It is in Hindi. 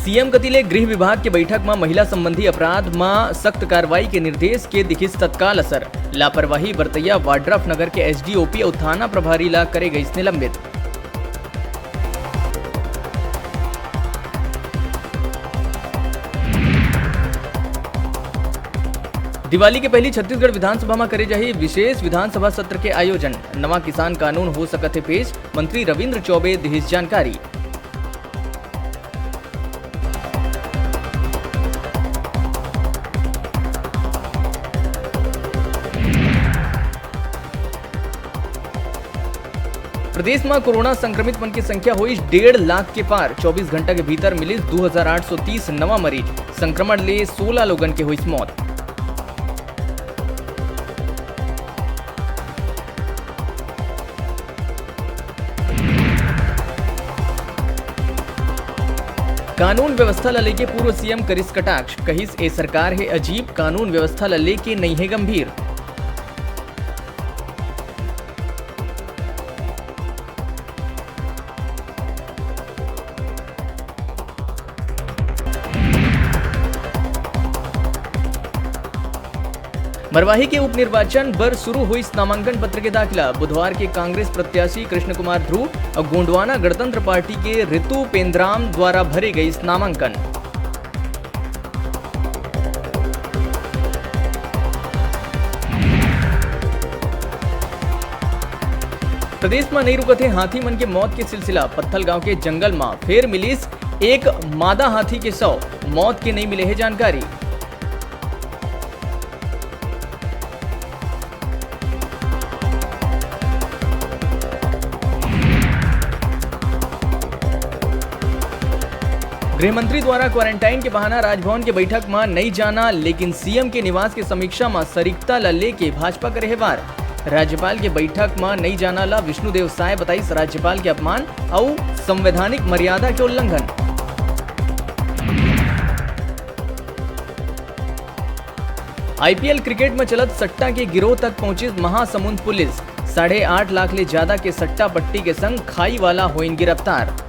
सीएम कतिले गृह विभाग के बैठक में महिला संबंधी अपराध में सख्त कार्रवाई के निर्देश के दिखिस तत्काल असर। लापरवाही बरतैया वाड्रफ नगर के एसडीओपी और थाना प्रभारी ला करे गई निलंबित। दिवाली के पहली छत्तीसगढ़ विधानसभा में करे जाही विशेष विधानसभा सत्र के आयोजन। नवा किसान कानून हो सकत है पेश, मंत्री रविंद्र चौबे दिहिस जानकारी। प्रदेश में कोरोना संक्रमित मन की संख्या हुई 1.5 लाख के पार। 24 घंटा के भीतर मिली 2830 नवा मरीज। संक्रमण ले 16 लोगन के हुई मौत। कानून व्यवस्था ला लेके पूर्व सीएम करिस कटाक्ष, कहिस ए सरकार है अजीब, कानून व्यवस्था ला लेके नहीं है गंभीर। मरवाही के उपनिर्वाचन बर शुरू हुई नामांकन पत्र के दाखिला। बुधवार के कांग्रेस प्रत्याशी कृष्ण कुमार ध्रुव और गोंडवाना गणतंत्र पार्टी के ऋतु पेंद्राम द्वारा भरे गए इस नामांकन। प्रदेश में नहीं रुकत है हाथी मन के मौत के सिलसिला। पत्थल गांव के जंगल में फिर मिलीस एक मादा हाथी के शव, मौत के नहीं मिले है जानकारी। गृह मंत्री द्वारा क्वारंटाइन के बहाना राजभवन के बैठक में नहीं जाना, लेकिन सीएम के निवास के समीक्षा में सरीकता ला लेके भाजपा करे है वार। राज्यपाल के बैठक में नहीं जाना ला विष्णुदेव साय बताई राज्यपाल के अपमान और संवैधानिक मर्यादा के उल्लंघन। आईपीएल क्रिकेट में चलत सट्टा के गिरोह तक पहुंची महासमुंद पुलिस। 8.5 लाख ले ज्यादा के सट्टा पट्टी के संग खाई वाला होइन गिरफ्तार।